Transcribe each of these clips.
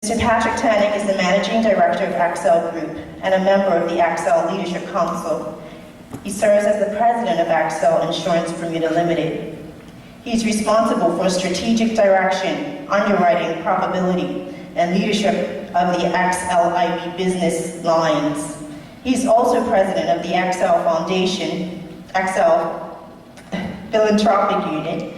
Mr. Patrick Tannick is the Managing Director of Accel Group and a member of the Accel Leadership Council. He serves as the President of Accel Insurance Bermuda Limited. He is responsible for strategic direction, underwriting, profitability, and leadership of the Accel IB business lines. He is also President of the Accel Foundation, Accel Philanthropic Unit.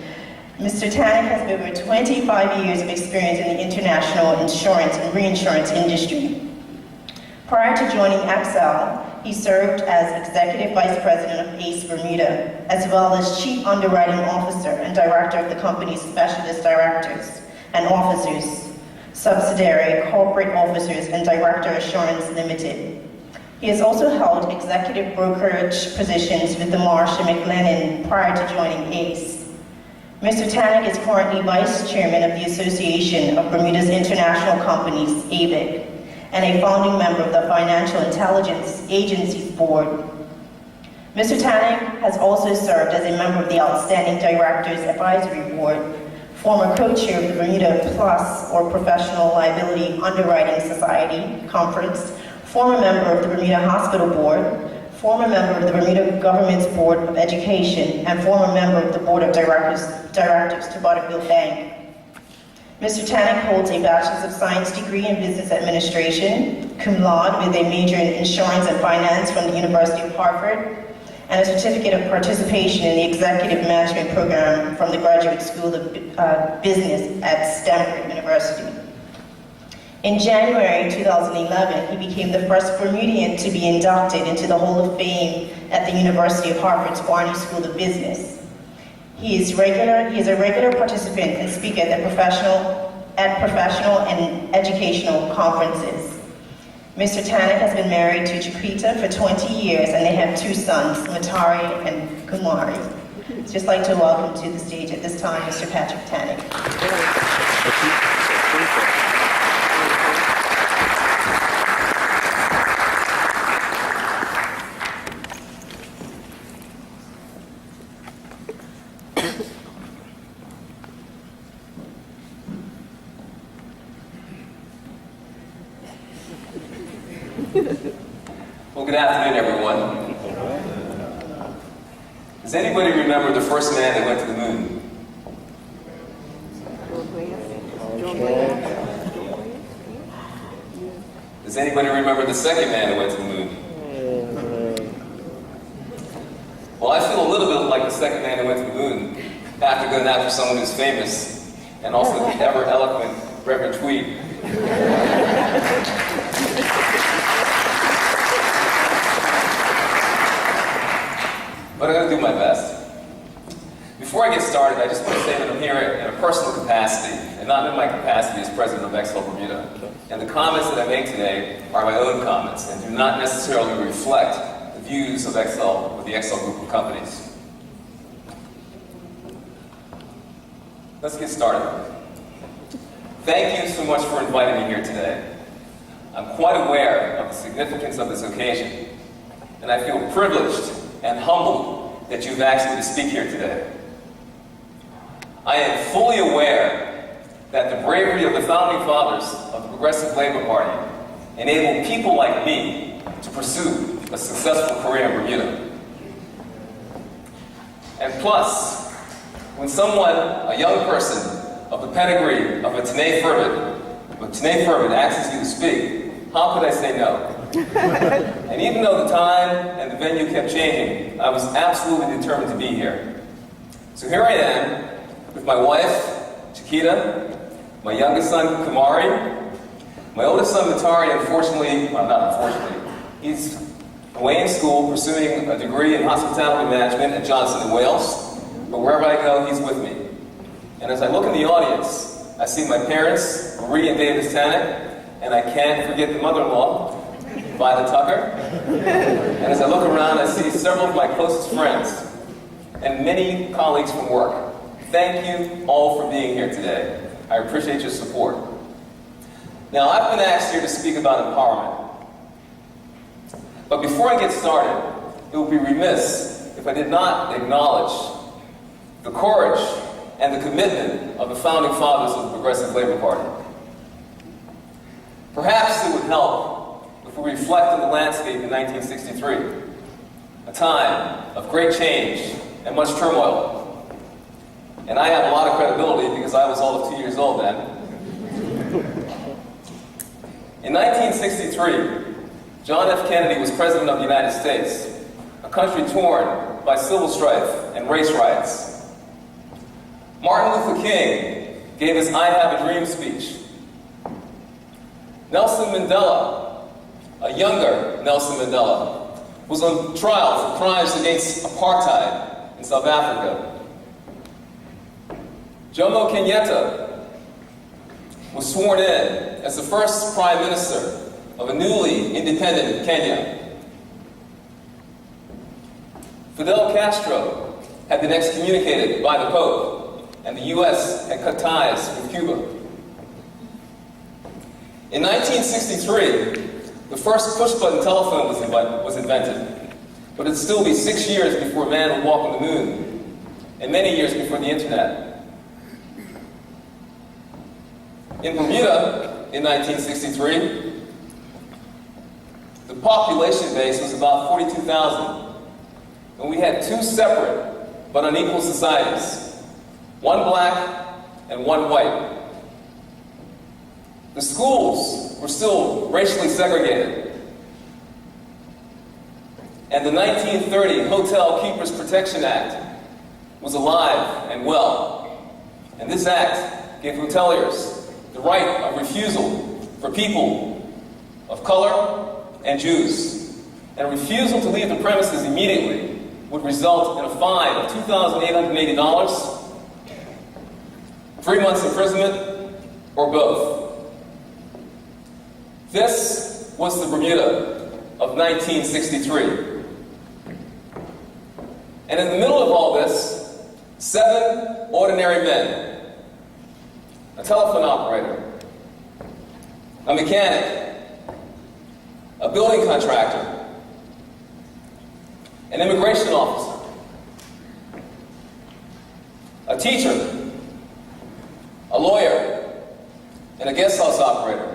Mr. Tannick has over 25 years of experience in the international insurance and reinsurance industry. Prior to joining Accel, he served as Executive Vice President of ACE Bermuda, as well as Chief Underwriting Officer and Director of the company's Specialist Directors and Officers, Subsidiary Corporate Officers, and Director Assurance Limited. He has also held executive brokerage positions with the Marsh & McLennan prior to joining ACE. Mr. Tannick is currently Vice Chairman of the Association of Bermuda's International Companies, ABIC, and a founding member of the Financial Intelligence Agency's board. Mr. Tannick has also served as a member of the Outstanding Directors Advisory Board, former co-chair of the Bermuda Plus, or Professional Liability Underwriting Society Conference, former member of the Bermuda Hospital Board, former member of the Bermuda Government's Board of Education, and former member of the Board of Directors to Butterfield Bank. Mr. Tannick holds a Bachelor's of Science degree in Business Administration, cum laude, with a major in Insurance and Finance from the University of Harvard, and a certificate of participation in the Executive Management Program from the Graduate School of Business at Stanford University. In January 2011, he became the first Bermudian to be inducted into the Hall of Fame at the University of Harvard's Barney School of Business. He is a regular participant and speaker at professional and educational conferences. Mr. Tannick has been married to Chiquita for 20 years, and they have two sons, Matari and Kumari. I'd just like to welcome to the stage at this time, Mr. Patrick Tannick. Well, good afternoon, everyone. Does anybody remember the first man that went to the moon? Does anybody remember the second man that went to the moon? Well, I feel a little bit like the second man that went to the moon after going after someone who's famous and also the ever-eloquent Reverend Tweed. But I'm going to do my best. Before I get started, I just want to say that I'm here in a personal capacity, and not in my capacity as president of Accel Bermuda. And the comments that I make today are my own comments, and do not necessarily reflect the views of Accel or the Accel group of companies. Let's get started. Thank you so much for inviting me here today. I'm quite aware of the significance of this occasion, and I feel privileged and humbled that you've asked me to speak here today. I am fully aware that the bravery of the founding fathers of the Progressive Labor Party enabled people like me to pursue a successful career in Bermuda. And plus, when someone, a young person of the pedigree of a Tene Fervent asks you to speak, how could I say no? And even though the time and the venue kept changing, I was absolutely determined to be here. So here I am with my wife, Chiquita, my youngest son, Kumari, my oldest son, Matari. Unfortunately, well, not unfortunately, he's away in school pursuing a degree in hospitality management at Johnson & Wales, but wherever I go, he's with me. And as I look in the audience, I see my parents, Marie and David Tannick, and I can't forget the mother-in-law, Violet Tucker. And as I look around, I see several of my closest friends and many colleagues from work. Thank you all for being here today. I appreciate your support. Now, I've been asked here to speak about empowerment. But before I get started, it would be remiss if I did not acknowledge the courage and the commitment of the founding fathers of the Progressive Labor Party. Perhaps it would help if we reflect on the landscape in 1963, a time of great change and much turmoil. And I have a lot of credibility because I was all of 2 years old then. In 1963, John F. Kennedy was President of the United States, a country torn by civil strife and race riots. Martin Luther King gave his I Have a Dream speech. Nelson Mandela, a younger Nelson Mandela, was on trial for crimes against apartheid in South Africa. Jomo Kenyatta was sworn in as the first Prime Minister of a newly independent Kenya. Fidel Castro had been excommunicated by the Pope, and the U.S. had cut ties with Cuba. In 1963, the first push-button telephone was invented, but it'd still be 6 years before man would walk on the moon, and many years before the internet. In Bermuda, in 1963, the population base was about 42,000, and we had two separate but unequal societies, one black and one white. The schools were still racially segregated, and the 1930 Hotel Keepers Protection Act was alive and well, and this act gave hoteliers the right of refusal for people of color and Jews, and a refusal to leave the premises immediately would result in a fine of $2,880, 3 months imprisonment, or both. This was the Bermuda of 1963. And in the middle of all this, 7 ordinary men: a telephone operator, a mechanic, a building contractor, an immigration officer, a teacher, a lawyer, and a guest house operator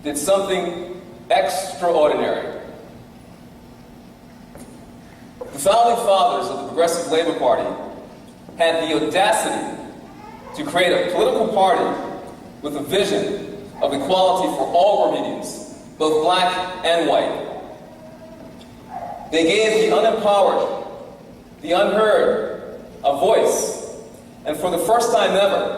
did something extraordinary. The founding fathers of the Progressive Labor Party had the audacity to create a political party with a vision of equality for all Bermudians, both black and white. They gave the unempowered, the unheard, a voice, and for the first time ever,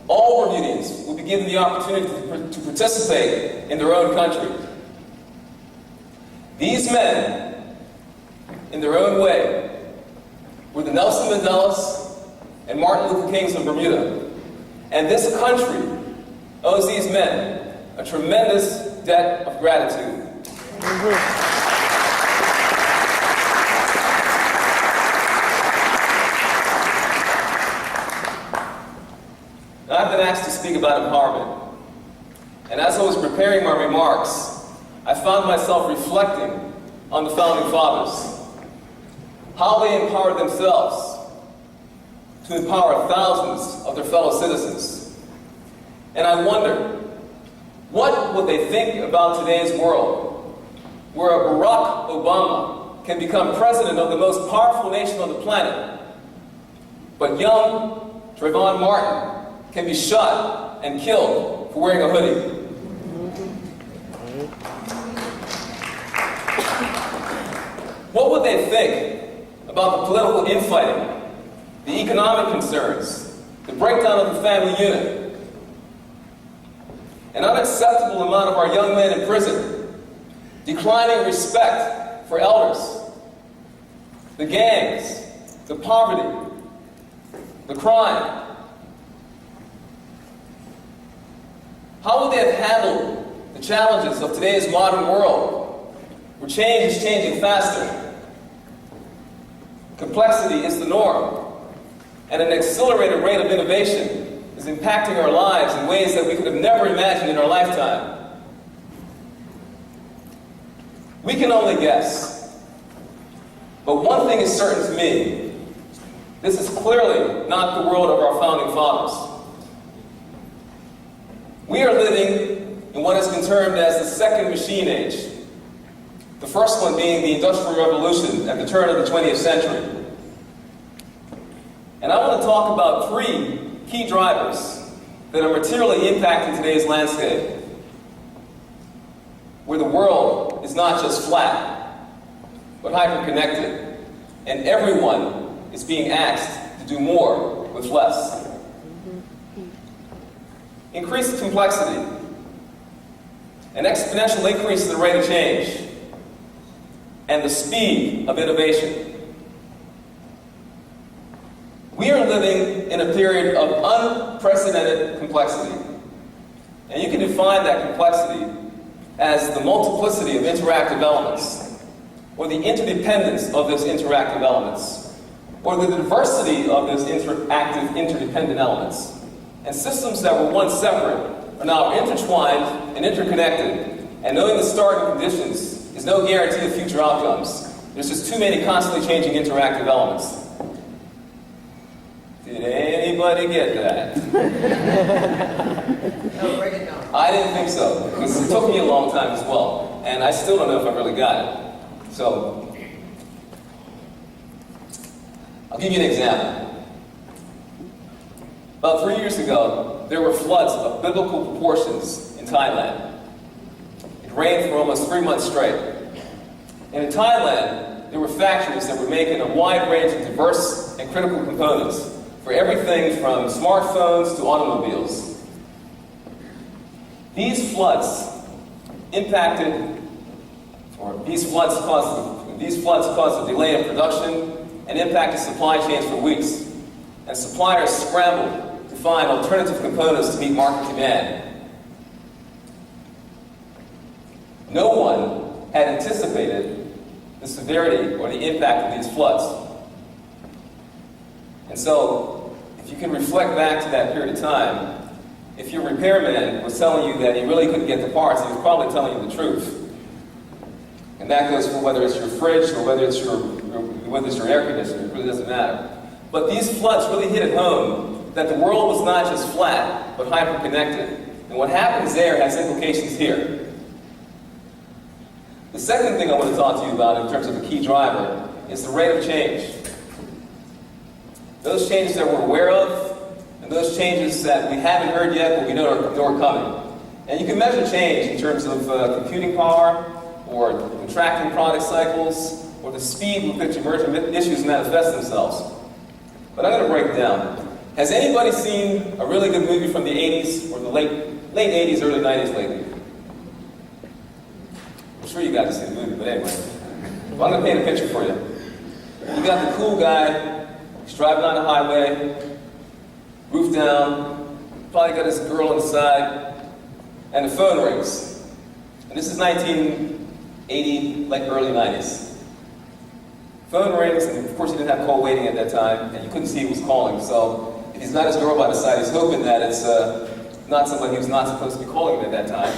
all Bermudians will be given the opportunity to participate in their own country. These men, in their own way, were the Nelson Mandelas and Martin Luther Kings of Bermuda. And this country owes these men a tremendous debt of gratitude. Now, I've been asked to speak about empowerment. And as I was preparing my remarks, I found myself reflecting on the founding fathers, how they empowered themselves to empower thousands of their fellow citizens. And I wonder, what would they think about today's world, where a Barack Obama can become president of the most powerful nation on the planet, but young Trayvon Martin can be shot and killed for wearing a hoodie? What would they think about the political infighting, the economic concerns, the breakdown of the family unit, an unacceptable amount of our young men in prison, declining respect for elders, the gangs, the poverty, the crime? How would they have handled the challenges of today's modern world, where change is changing faster? Complexity is the norm, and an accelerated rate of innovation is impacting our lives in ways that we could have never imagined in our lifetime. We can only guess, but one thing is certain to me: this is clearly not the world of our founding fathers. We are living in in what has been termed as the second machine age. The first one being the Industrial Revolution at the turn of the 20th century. And I want to talk about 3 key drivers that are materially impacting today's landscape, where the world is not just flat, but hyper-connected, and everyone is being asked to do more with less. Increased complexity, an exponential increase in the rate of change, and the speed of innovation. We are living in a period of unprecedented complexity. And you can define that complexity as the multiplicity of interactive elements, or the interdependence of those interactive elements, or the diversity of those interactive, interdependent elements. And systems that were once separate are now intertwined and interconnected, and knowing the starting conditions is no guarantee of future outcomes. There's just too many constantly changing interactive elements. Did anybody get that? No, break it down. I didn't think so, because it took me a long time as well, and I still don't know if I really got it. So, I'll give you an example. About 3 years ago, there were floods of biblical proportions in Thailand. It rained for almost 3 months straight. And in Thailand, there were factories that were making a wide range of diverse and critical components for everything from smartphones to automobiles. These floods caused a delay in production and impacted supply chains for weeks. And suppliers scrambled to find alternative components to meet market demand. No one had anticipated the severity or the impact of these floods. And so, if you can reflect back to that period of time, if your repairman was telling you that he really couldn't get the parts, he was probably telling you the truth. And that goes for whether it's your fridge or whether it's your air conditioner, it really doesn't matter. But these floods really hit it home that the world was not just flat, but hyper-connected. And what happens there has implications here. The second thing I want to talk to you about in terms of a key driver is the rate of change. Those changes that we're aware of, and those changes that we haven't heard yet, but we know are coming. And you can measure change in terms of computing power, or contracting product cycles, or the speed with which emerging issues manifest themselves. But I'm going to break it down. Has anybody seen a really good movie from the 80s, or the late 80s, early 90s lately? I'm sure you got to see the movie, but anyway. Well, I'm going to paint a picture for you. You got the cool guy, he's driving on the highway, roof down, probably got his girl on the side, and the phone rings. And this is 1980, like early 90s. Phone rings, and of course he didn't have call waiting at that time, and you couldn't see who was calling. So if he's got his girl by the side, he's hoping that it's not somebody who's not supposed to be calling him at that time.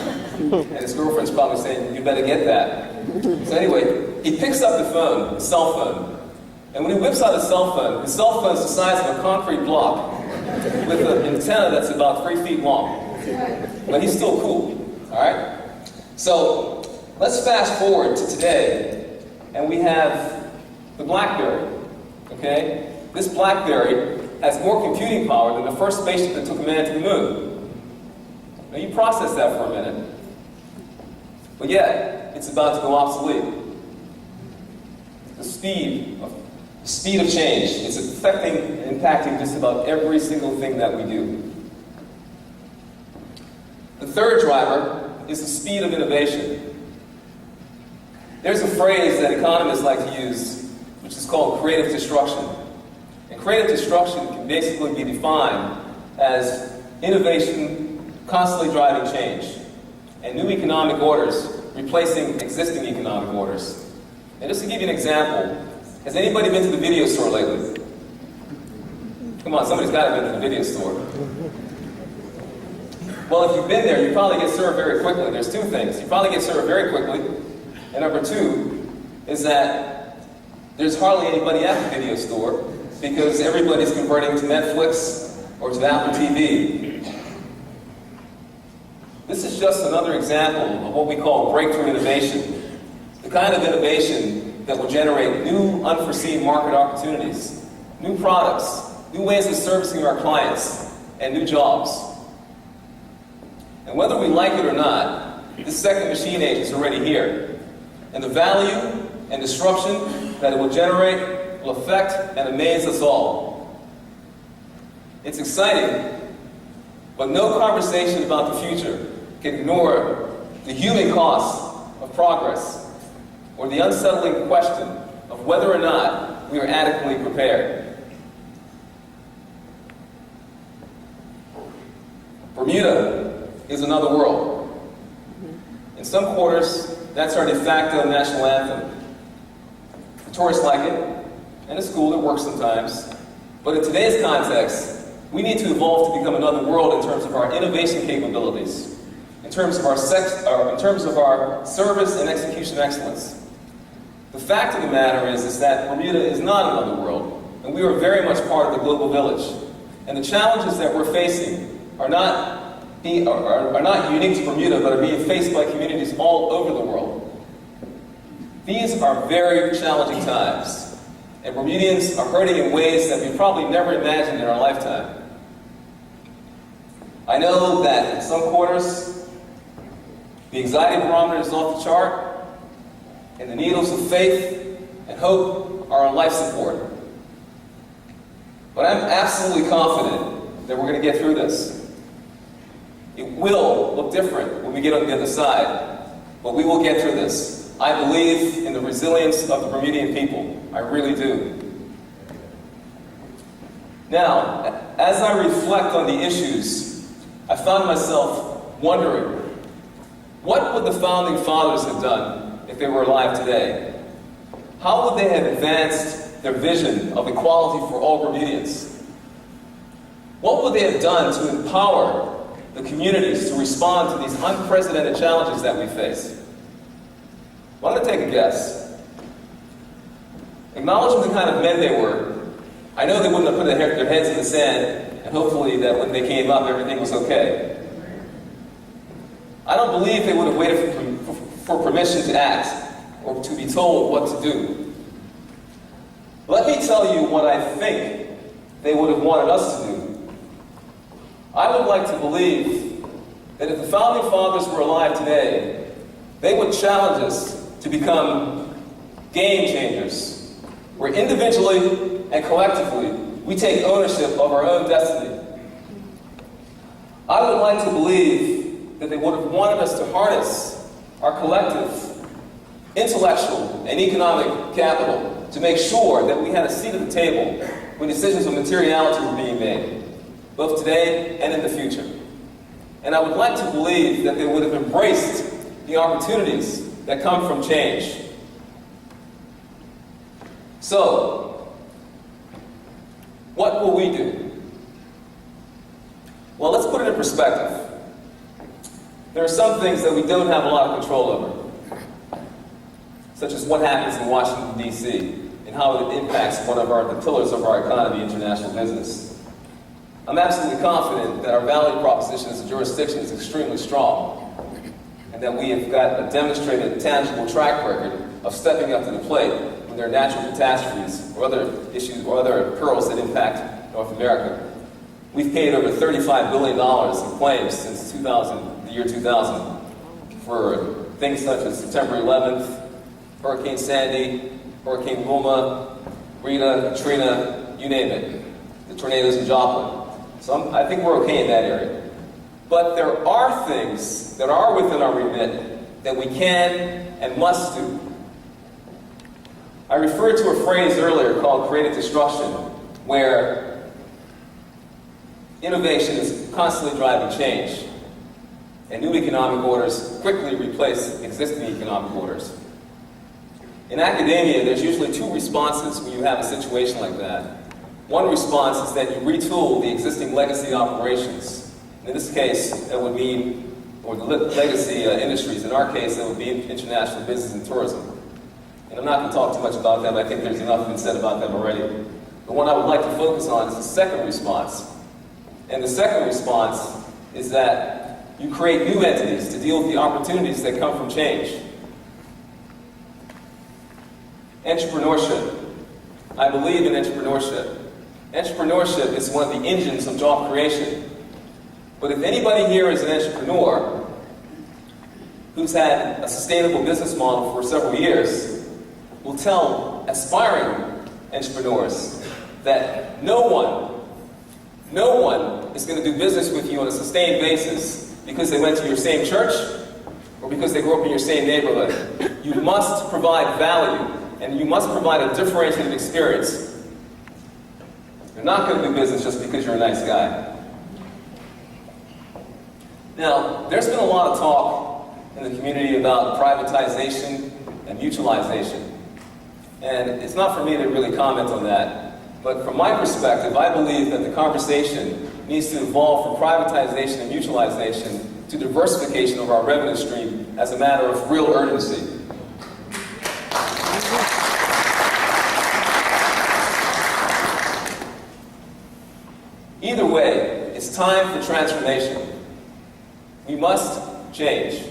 And his girlfriend's probably saying, you better get that. So anyway, he picks up the phone, his cell phone. And when he whips out his cell phone is the size of a concrete block with an antenna that's about 3 feet long. But he's still cool, all right? So let's fast forward to today, and we have the BlackBerry, okay? This BlackBerry has more computing power than the first spaceship that took a man to the moon. Now you process that for a minute. But yet, it's about to go obsolete. The speed of change, it's affecting and impacting just about every single thing that we do. The third driver is the speed of innovation. There's a phrase that economists like to use, which is called creative destruction. And creative destruction can basically be defined as innovation constantly driving change, and new economic orders replacing existing economic orders. And just to give you an example, has anybody been to the video store lately? Come on, somebody's got to have been to the video store. Well, if you've been there, you probably get served very quickly. There's two things. You probably get served very quickly, and number two is that there's hardly anybody at the video store because everybody's converting to Netflix or to Apple TV. This is just another example of what we call breakthrough innovation, the kind of innovation that will generate new unforeseen market opportunities, new products, new ways of servicing our clients, and new jobs. And whether we like it or not, this second machine age is already here. And the value and disruption that it will generate will affect and amaze us all. It's exciting, but no conversation about the future can ignore the human cost of progress or the unsettling question of whether or not we are adequately prepared. Bermuda is another world. In some quarters, that's our de facto national anthem. The tourists like it, and it's cool, it works sometimes. But in today's context, we need to evolve to become another world in terms of our innovation capabilities, in terms of our service and execution excellence. The fact of the matter is that Bermuda is not another world, and we are very much part of the global village. And the challenges that we're facing are not unique to Bermuda, but are being faced by communities all over the world. These are very challenging times, and Bermudians are hurting in ways that we probably never imagined in our lifetime. I know that in some quarters, the anxiety barometer is off the chart, and the needles of faith and hope are on life support. But I'm absolutely confident that we're going to get through this. It will look different when we get on the other side, but we will get through this. I believe in the resilience of the Bermudian people. I really do. Now, as I reflect on the issues, I found myself wondering, what would the Founding Fathers have done if they were alive today? How would they have advanced their vision of equality for all Bermudians? What would they have done to empower the communities to respond to these unprecedented challenges that we face? Well, I'm going to take a guess. Acknowledging the kind of men they were, I know they wouldn't have put their heads in the sand and hopefully that when they came up, everything was okay. I don't believe they would have waited for permission to act or to be told what to do. Let me tell you what I think they would have wanted us to do. I would like to believe that if the Founding Fathers were alive today, they would challenge us to become game changers, where individually and collectively, we take ownership of our own destiny. I would like to believe that they would have wanted us to harness our collective intellectual and economic capital to make sure that we had a seat at the table when decisions of materiality were being made, both today and in the future. And I would like to believe that they would have embraced the opportunities that come from change. So, what will we do? Well, let's put it in perspective. There are some things that we don't have a lot of control over, such as what happens in Washington, D.C., and how it impacts the pillars of our economy, international business. I'm absolutely confident that our value proposition as a jurisdiction is extremely strong, and that we have got a demonstrated, tangible track record of stepping up to the plate when there are natural catastrophes or other issues or other perils that impact North America. We've paid over $35 billion in claims since the year 2000 for things such as September 11th, Hurricane Sandy, Hurricane Wilma, Rita, Katrina, you name it, the tornadoes in Joplin. So I think we're okay in that area. But there are things that are within our remit that we can and must do. I referred to a phrase earlier called creative destruction, where innovation is constantly driving change, and new economic orders quickly replace existing economic orders. In academia, there's usually two responses when you have a situation like that. One response is that you retool the existing legacy operations. In this case, that would mean, or the legacy industries. In our case, that would be international business and tourism. And I'm not going to talk too much about them. I think there's enough been said about them already. The one I would like to focus on is the second response. And the second response is that you create new entities to deal with the opportunities that come from change. Entrepreneurship. I believe in entrepreneurship. Entrepreneurship is one of the engines of job creation. But if anybody here is an entrepreneur who's had a sustainable business model for several years, will tell aspiring entrepreneurs that no one is going to do business with you on a sustained basis because they went to your same church or because they grew up in your same neighborhood. You must provide value, and you must provide a differentiated experience. You're not going to do business just because you're a nice guy. Now, there's been a lot of talk in the community about privatization and mutualization. And it's not for me to really comment on that. But from my perspective, I believe that the conversation needs to evolve from privatization and mutualization to diversification of our revenue stream as a matter of real urgency. Either way, it's time for transformation. We must change.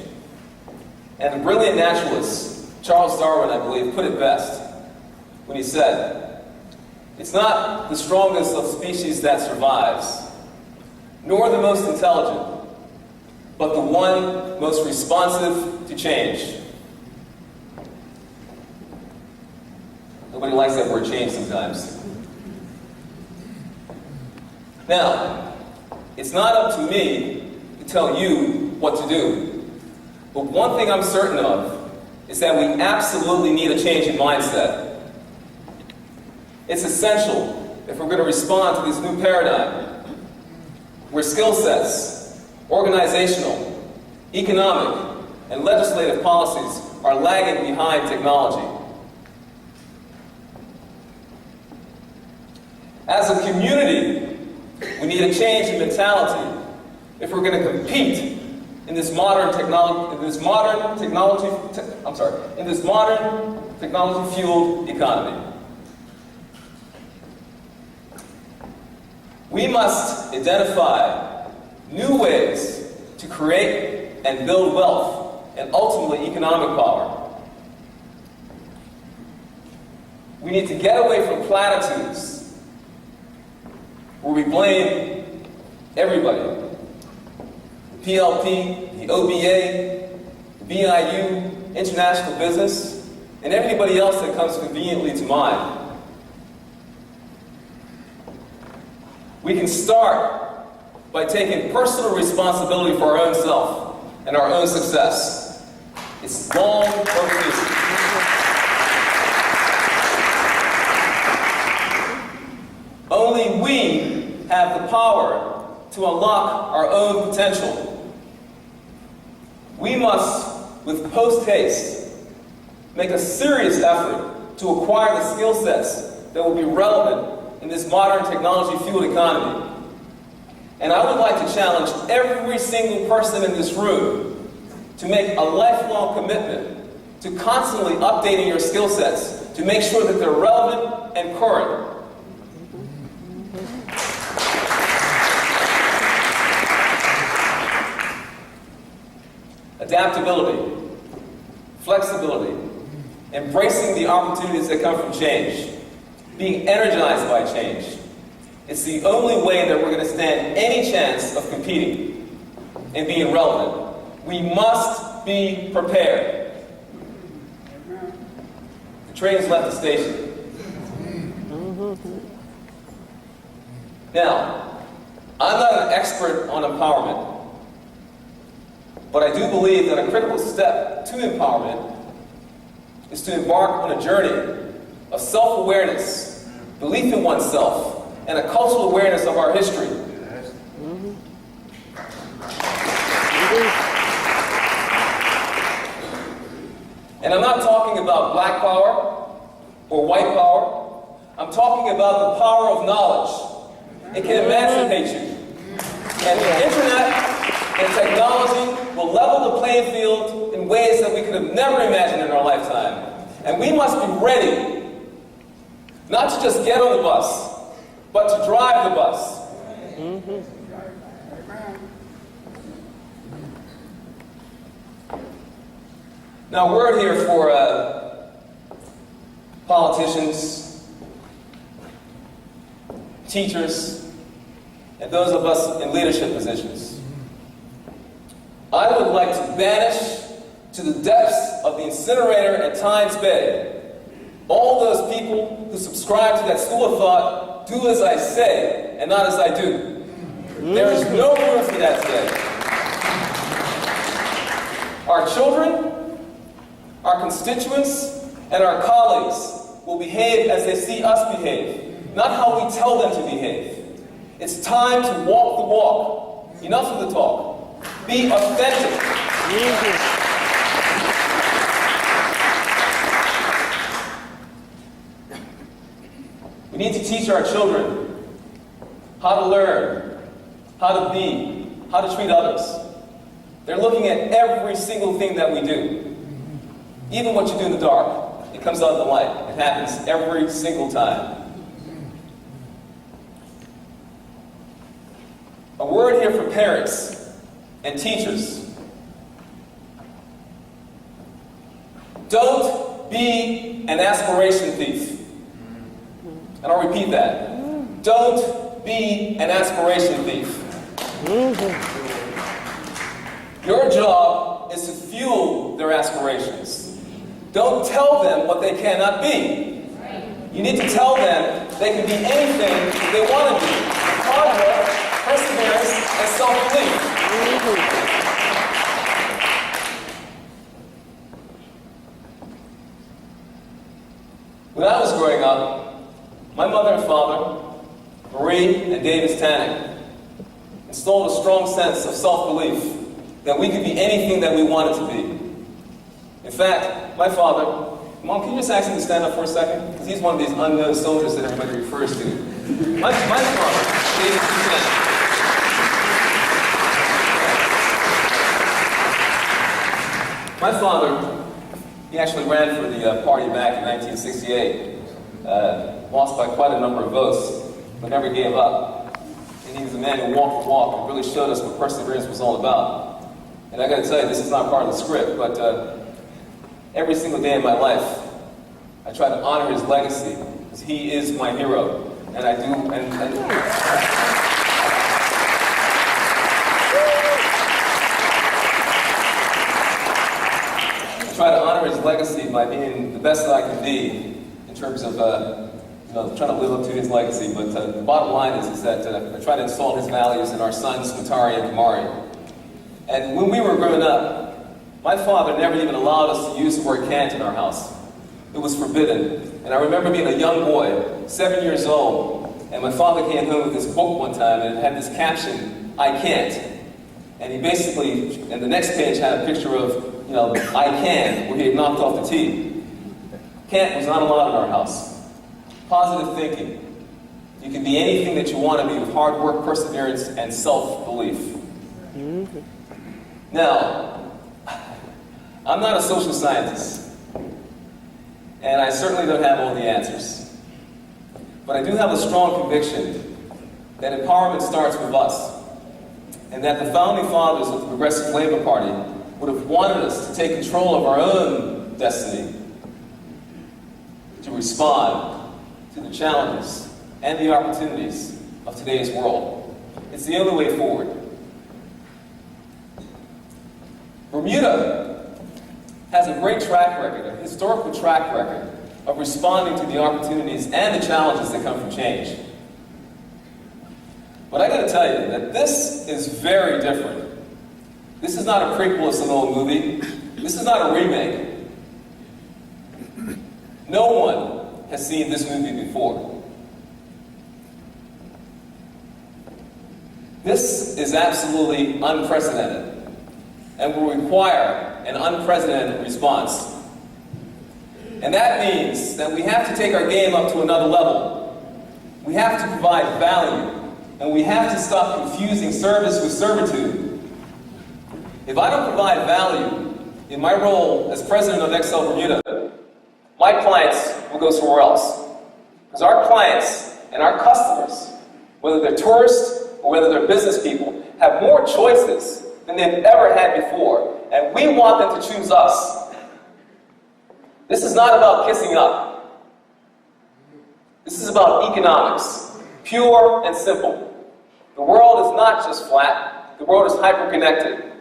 And the brilliant naturalist, Charles Darwin, I believe, put it best when he said, "It's not the strongest of species that survives, nor the most intelligent, but the one most responsive to change." Nobody likes that word change sometimes. Now, it's not up to me to tell you what to do. But one thing I'm certain of is that we absolutely need a change in mindset. It's essential if we're going to respond to this new paradigm where skill sets, organizational, economic, and legislative policies are lagging behind technology. As a community, we need a change in mentality if we're going to compete in this modern technology-fueled economy. We must identify new ways to create and build wealth and ultimately economic power. We need to get away from platitudes where we blame everybody. The PLP, the OBA, the BIU, international business, and everybody else that comes conveniently to mind. We can start by taking personal responsibility for our own self and our own success. It's long overdue. Only we have the power to unlock our own potential. We must, with post-haste, make a serious effort to acquire the skill sets that will be relevant in this modern technology-fueled economy. And I would like to challenge every single person in this room to make a lifelong commitment to constantly updating your skill sets to make sure that they're relevant and current. Adaptability, flexibility, embracing the opportunities that come from change, being energized by change. It's the only way that we're going to stand any chance of competing and being relevant. We must be prepared. The train has left the station. Now, I'm not an expert on empowerment, but I do believe that a critical step to empowerment is to embark on a journey of self-awareness, belief in oneself, and a cultural awareness of our history. And I'm not talking about black power or white power. I'm talking about the power of knowledge. It can emancipate you. And the internet and technology will level the playing field in ways that we could have never imagined in our lifetime. And we must be ready, not to just get on the bus, but to drive the bus. Now, a word here for politicians, teachers, and those of us in leadership positions. I would like to banish to the depths of the incinerator at Times Bay all those people who subscribe to that school of thought, do as I say and not as I do. There is no room for that today. Our children, our constituents, and our colleagues will behave as they see us behave, not how we tell them to behave. It's time to walk the walk. Enough of the talk. Be authentic. We need to teach our children how to learn, how to be, how to treat others. They're looking at every single thing that we do. Even what you do in the dark, it comes out in the light. It happens every single time. A word here for parents and teachers. Don't be an aspiration thief. And I'll repeat that. Don't be an aspiration thief. Your job is to fuel their aspirations. Don't tell them what they cannot be. You need to tell them they can be anything they want to be. Hard work, perseverance, and self-belief. When I was growing up, my mother and father, Marie and David Stanek, installed a strong sense of self-belief that we could be anything that we wanted to be. In fact, my father, Mom, can you just ask him to stand up for a second? Because he's one of these unknown soldiers that everybody refers to. My father, David Stanek. My father, he actually ran for the party back in 1968. Lost by quite a number of votes, but never gave up. And he was a man who walked the walk and really showed us what perseverance was all about. And I got to tell you, this is not part of the script, but every single day of my life, I try to honor his legacy, because he is my hero. And I do, I try to honor his legacy by being the best that I can be in terms of trying to live up to his legacy. But the bottom line is that I try to install his values in our sons, Matari and Kamari. And when we were growing up, my father never even allowed us to use the word can't in our house. It was forbidden. And I remember being a young boy, 7 years old, and my father came home with this book one time, and it had this caption, "I can't." And he basically, and the next page had a picture of, "I can," where he had knocked off the T. Can't was not allowed in our house. Positive thinking. You can be anything that you want to be with hard work, perseverance, and self-belief. Now, I'm not a social scientist, and I certainly don't have all the answers. But I do have a strong conviction that empowerment starts with us, and that the founding fathers of the Progressive Labor Party would have wanted us to take control of our own destiny, to respond to the challenges and the opportunities of today's world. It's the only way forward. Bermuda has a great track record, a historical track record, of responding to the opportunities and the challenges that come from change. But I gotta tell you that this is very different. This is not a prequel of some old movie. This is not a remake. No one has seen this movie before. This is absolutely unprecedented and will require an unprecedented response. And that means that we have to take our game up to another level. We have to provide value, and we have to stop confusing service with servitude. If I don't provide value in my role as president of Excel Bermuda, my clients will go somewhere else. Because our clients and our customers, whether they're tourists or whether they're business people, have more choices than they've ever had before. And we want them to choose us. This is not about kissing up. This is about economics, pure and simple. The world is not just flat, the world is hyperconnected.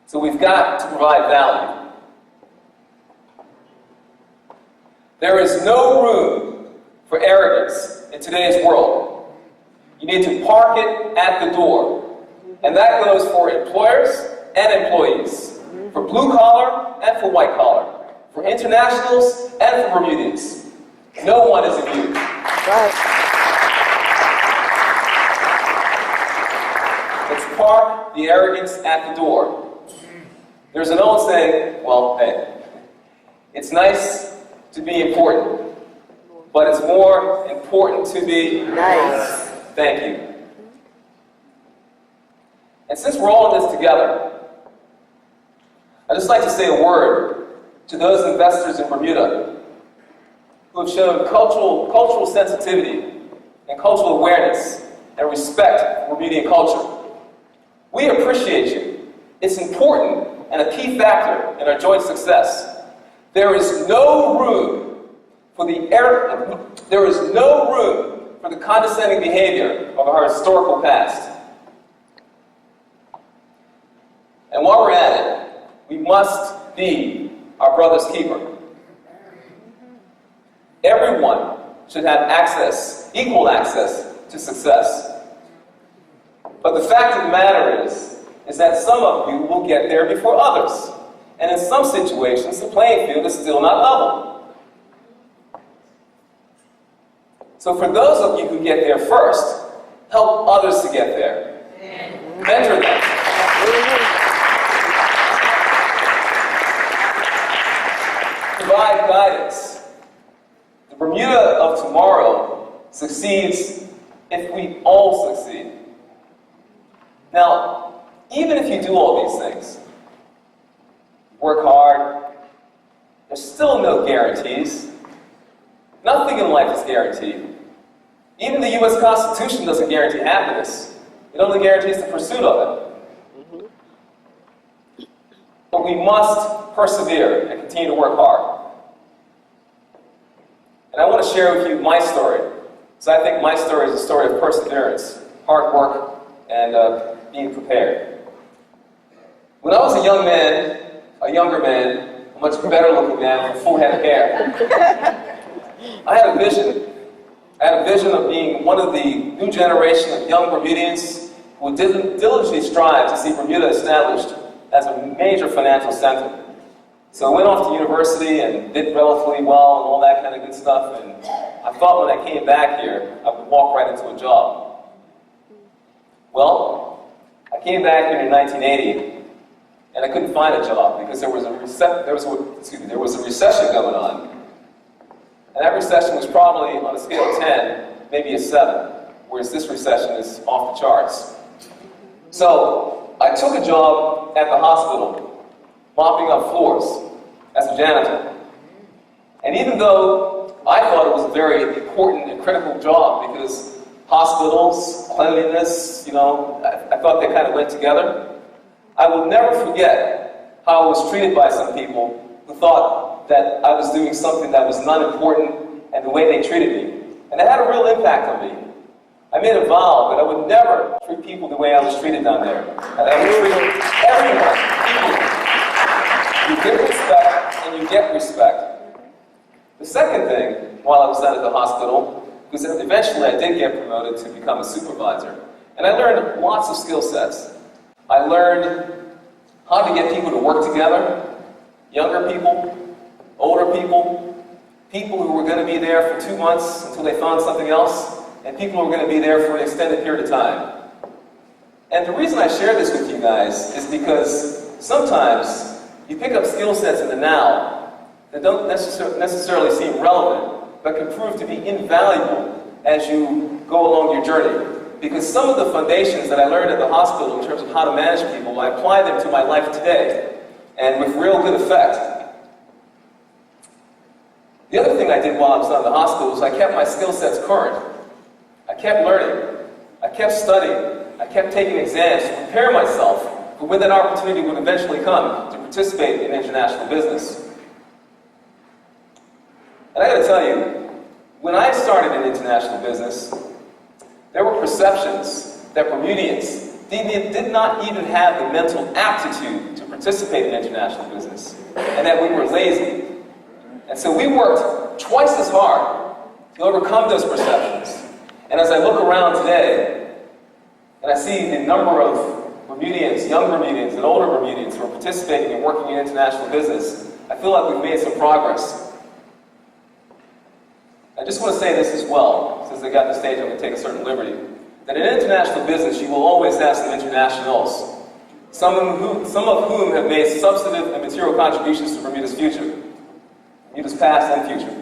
So we've got to provide value. There is no room for arrogance in today's world. You need to park it at the door. And that goes for employers and employees, for blue collar and for white collar, for internationals and for Bermudians. No one is immune. Right. Let's park the arrogance at the door. There's an old saying, well, hey, it's nice to be important, but it's more important to be Nice. Thank you. And since we're all in this together, I'd just like to say a word to those investors in Bermuda who have shown cultural sensitivity and cultural awareness and respect for Bermudian culture. We appreciate you. It's important and a key factor in our joint success. There is no room for the condescending behavior of our historical past. And while we're at it, we must be our brother's keeper. Everyone should have access, equal access to success. But the fact of the matter is that some of you will get there before others. And in some situations, the playing field is still not level. So for those of you who get there first, help others to get there. Mentor them. Provide guidance. The Bermuda of tomorrow succeeds if we all succeed. Now, even if you do all these things, work hard, there's still no guarantees. Nothing in life is guaranteed. Even the U.S. Constitution doesn't guarantee happiness. It only guarantees the pursuit of it. But we must persevere and continue to work hard. And I want to share with you my story, because I think my story is a story of perseverance, hard work, and being prepared. When I was a young man, a younger man, a much better looking man with a full head of hair, I had a vision. I had a vision of being one of the new generation of young Bermudians who would diligently strive to see Bermuda established as a major financial center. So I went off to university and did relatively well and all that kind of good stuff, and I thought when I came back here, I would walk right into a job. Well, I came back here in 1980, and I couldn't find a job because there was a recession going on. And that recession was probably, on a scale of 10, maybe a 7, whereas this recession is off the charts. So I took a job at the hospital, mopping up floors as a janitor. And even though I thought it was a very important and critical job because hospitals, cleanliness, I thought they kind of went together, I will never forget how I was treated by some people who thought that I was doing something that was not important and the way they treated me. And it had a real impact on me. I made a vow that I would never treat people the way I was treated down there. And I would treat everyone equally. You give respect and you get respect. The second thing, while I was down at the hospital, was that eventually I did get promoted to become a supervisor. And I learned lots of skill sets. I learned how to get people to work together, younger people, older people, people who were going to be there for 2 months until they found something else, and people who were going to be there for an extended period of time. And the reason I share this with you guys is because sometimes you pick up skill sets in the now that don't necessarily seem relevant, but can prove to be invaluable as you go along your journey. Because some of the foundations that I learned at the hospital in terms of how to manage people, I apply them to my life today, and with real good effect. The other thing I did while I was at the hospital was I kept my skill sets current. I kept learning. I kept studying. I kept taking exams to prepare myself for when that opportunity would eventually come to participate in international business. And I gotta tell you, when I started in international business, there were perceptions that Bermudians did not even have the mental aptitude to participate in international business, and that we were lazy. And so we worked twice as hard to overcome those perceptions. And as I look around today, and I see the number of Bermudians, young Bermudians and older Bermudians who are participating and working in international business, I feel like we've made some progress. I just want to say this as well, since I got the stage, I'm going to take a certain liberty, that in international business, you will always have some internationals, some of whom have made substantive and material contributions to Bermuda's future, Bermuda's past and future.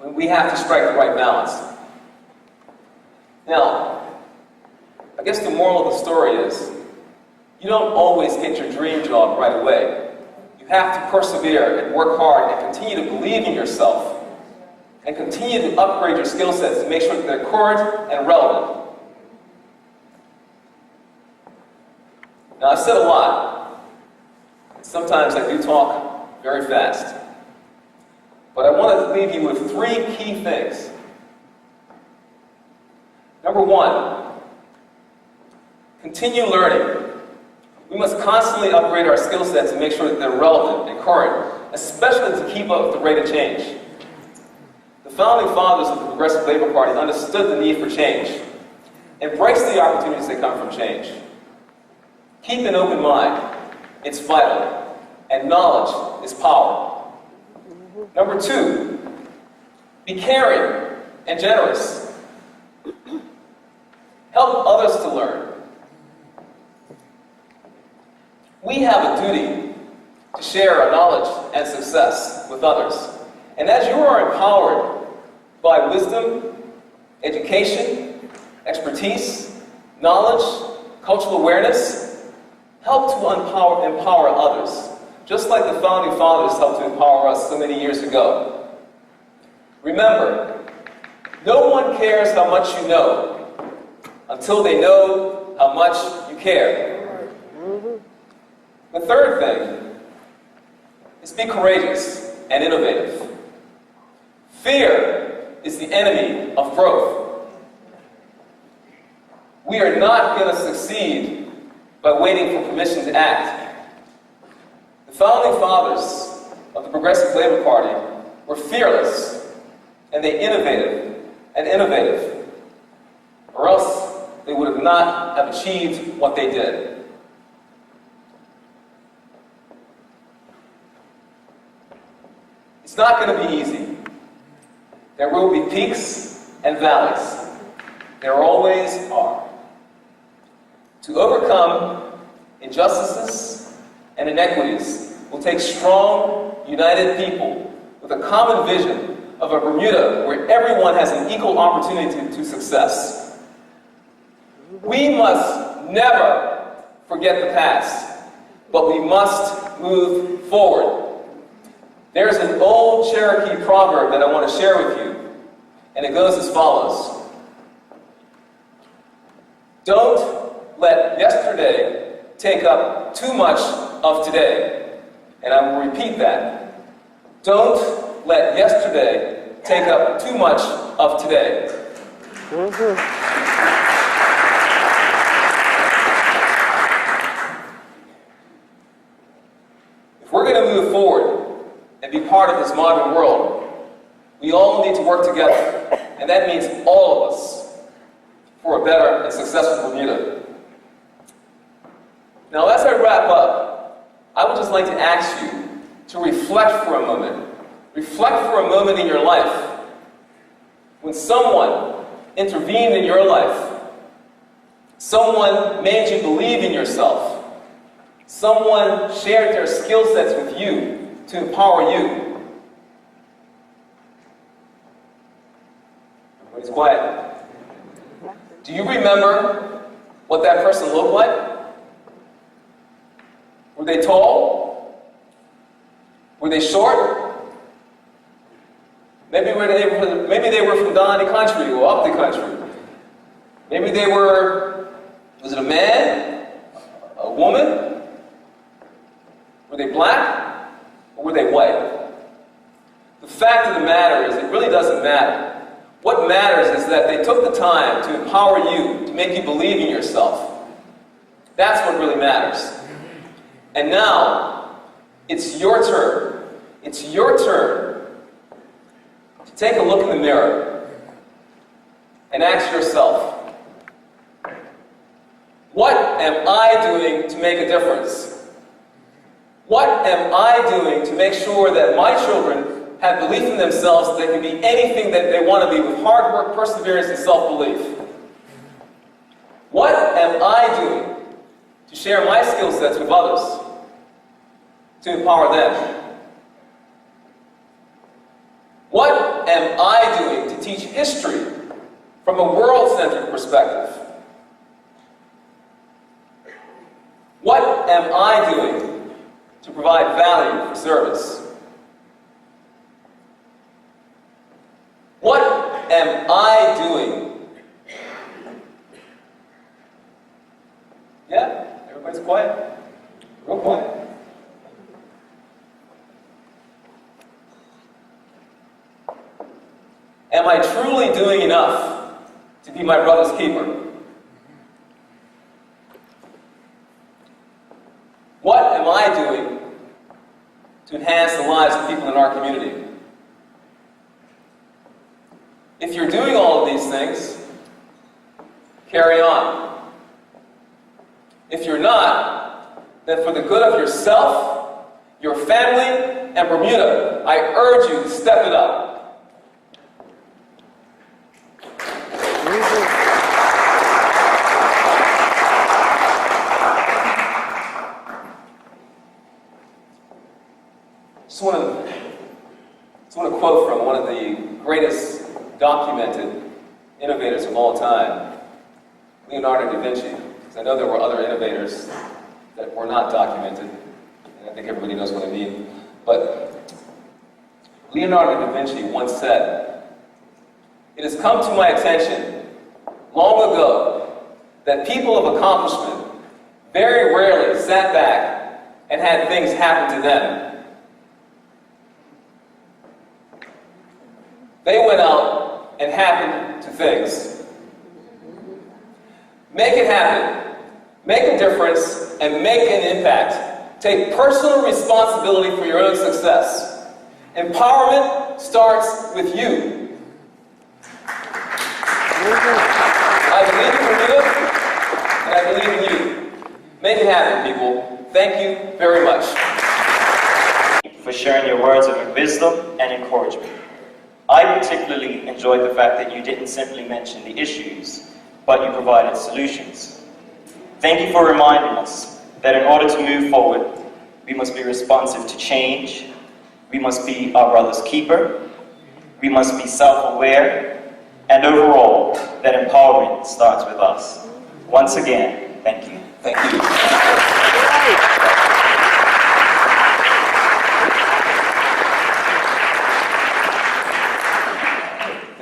We have to strike the right balance. Now, I guess the moral of the story is, you don't always get your dream job right away. You have to persevere and work hard and continue to believe in yourself and continue to upgrade your skill sets to make sure that they're current and relevant. Now, I've said a lot. Sometimes I do talk very fast. But I want to leave you with 3 key things. Number 1, continue learning. We must constantly upgrade our skill sets and make sure that they're relevant and current, especially to keep up with the rate of change. The founding fathers of the Progressive Labor Party understood the need for change. Embrace the opportunities that come from change. Keep an open mind. It's vital. And knowledge is power. Number 2, be caring and generous. Help others to learn. We have a duty to share our knowledge and success with others. And as you are empowered by wisdom, education, expertise, knowledge, cultural awareness, help to empower others, just like the founding fathers helped to empower us so many years ago. Remember, no one cares how much you know until they know how much you care. The third thing is be courageous and innovative. Fear is the enemy of growth. We are not going to succeed by waiting for permission to act. The founding fathers of the Progressive Labor Party were fearless, and they innovated, or else they would not have achieved what they did. It's not going to be easy. There will be peaks and valleys. There always are. To overcome injustices and inequities will take strong, united people with a common vision of a Bermuda where everyone has an equal opportunity to success. We must never forget the past, but we must move forward. There's an old Cherokee proverb that I want to share with you, and it goes as follows. Don't let yesterday take up too much of today. And I will repeat that. Don't let yesterday take up too much of today. If we're going to move forward and be part of this modern world, we all need to work together. And that means all of us for a better and successful Bermuda. Now, as I wrap up, I would just like to ask you to reflect for a moment. Reflect for a moment in your life when someone intervened in your life, someone made you believe in yourself, someone shared their skill sets with you to empower you. Everybody's quiet. Do you remember what that person looked like? Were they tall? Were they short? Maybe they were from down the country or up the country. Maybe they were, was it a man? A woman? Were they black? Or were they white? The fact of the matter is, it really doesn't matter. What matters is that they took the time to empower you, to make you believe in yourself. That's what really matters. And now, it's your turn. It's your turn to take a look in the mirror and ask yourself, what am I doing to make a difference? What am I doing to make sure that my children have belief in themselves that they can be anything that they want to be with hard work, perseverance, and self-belief? What am I doing to share my skill sets with others, to empower them? What am I doing to teach history from a world-centered perspective? What am I doing to provide value for service? What am I doing? Yeah, everybody's quiet. Real quiet. Am I truly doing enough to be my brother's keeper? What am I doing to enhance the lives of people in our community? If you're doing all of these things, carry on. If you're not, then for the good of yourself, your family, and Bermuda, I urge you to step it up. Just want to quote from one of the greatest documented innovators of all time, Leonardo da Vinci. Because I know there were other innovators that were not documented, and I think everybody knows what I mean. But Leonardo da Vinci once said, "It has come to my attention long ago that people of accomplishment very rarely sat back and had things happen to them. They went out and happened to things." Make it happen. Make a difference and make an impact. Take personal responsibility for your own success. Empowerment starts with you. I believe in Bermuda, and I believe in you. Make it happen, people. Thank you very much. For sharing your words of wisdom and encouragement. I particularly enjoyed the fact that you didn't simply mention the issues, but you provided solutions. Thank you for reminding us that in order to move forward, we must be responsive to change, we must be our brother's keeper, we must be self-aware, and overall, that empowerment starts with us. Once again, thank you. Thank you.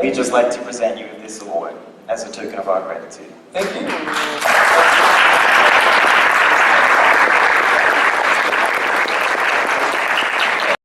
We'd just like to present you with this award as a token of our gratitude. Thank you.